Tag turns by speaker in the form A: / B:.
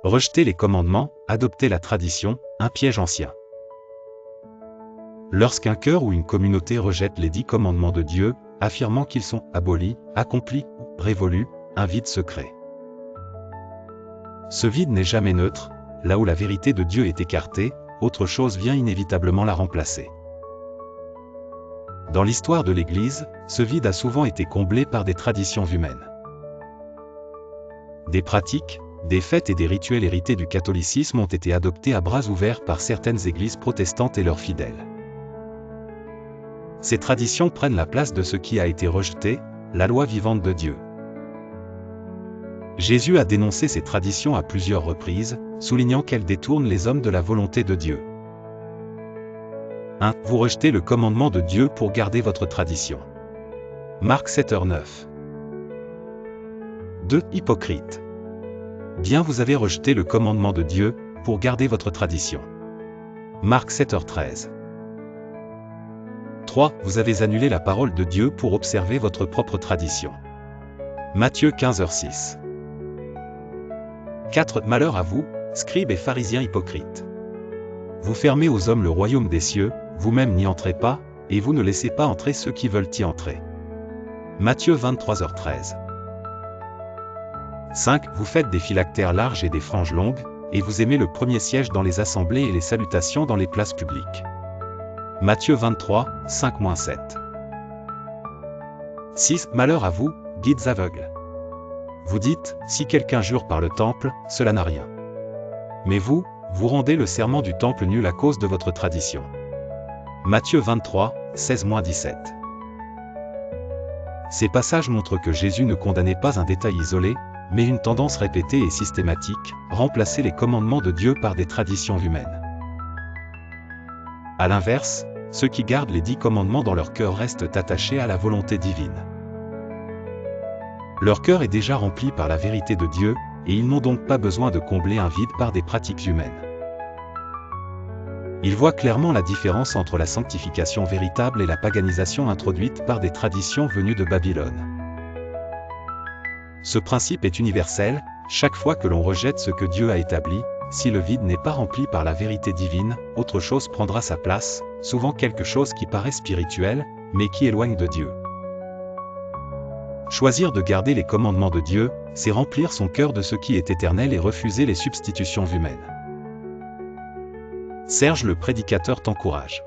A: Rejeter les commandements, adopter la tradition, un piège ancien. Lorsqu'un cœur ou une communauté rejette les 10 commandements de Dieu, affirmant qu'ils sont abolis, accomplis, révolus, un vide se crée. Ce vide n'est jamais neutre, là où la vérité de Dieu est écartée, autre chose vient inévitablement la remplacer. Dans l'histoire de l'Église, ce vide a souvent été comblé par des traditions humaines. Des pratiques, des fêtes et des rituels hérités du catholicisme ont été adoptés à bras ouverts par certaines églises protestantes et leurs fidèles. Ces traditions prennent la place de ce qui a été rejeté, la loi vivante de Dieu. Jésus a dénoncé ces traditions à plusieurs reprises, soulignant qu'elles détournent les hommes de la volonté de Dieu. 1. Vous rejetez le commandement de Dieu pour garder votre tradition. Marc 7h9. 2. Hypocrite. Bien vous avez rejeté le commandement de Dieu, pour garder votre tradition. Marc 7h13. 3. Vous avez annulé la parole de Dieu pour observer votre propre tradition. Matthieu 15h6. 4. Malheur à vous, scribes et pharisiens hypocrites. Vous fermez aux hommes le royaume des cieux, vous-même n'y entrez pas, et vous ne laissez pas entrer ceux qui veulent y entrer. Matthieu 23h13. 5. Vous faites des phylactères larges et des franges longues, et vous aimez le premier siège dans les assemblées et les salutations dans les places publiques. Matthieu 23, 5-7. 6. Malheur à vous, guides aveugles. Vous dites, si quelqu'un jure par le temple, cela n'a rien. Mais vous, vous rendez le serment du temple nul à cause de votre tradition. Matthieu 23, 16-17. Ces passages montrent que Jésus ne condamnait pas un détail isolé, mais une tendance répétée et systématique, remplacer les commandements de Dieu par des traditions humaines. À l'inverse, ceux qui gardent les 10 commandements dans leur cœur restent attachés à la volonté divine. Leur cœur est déjà rempli par la vérité de Dieu, et ils n'ont donc pas besoin de combler un vide par des pratiques humaines. Ils voient clairement la différence entre la sanctification véritable et la paganisation introduite par des traditions venues de Babylone. Ce principe est universel, chaque fois que l'on rejette ce que Dieu a établi, si le vide n'est pas rempli par la vérité divine, autre chose prendra sa place, souvent quelque chose qui paraît spirituel, mais qui éloigne de Dieu. Choisir de garder les commandements de Dieu, c'est remplir son cœur de ce qui est éternel et refuser les substitutions humaines. Serge le prédicateur t'encourage.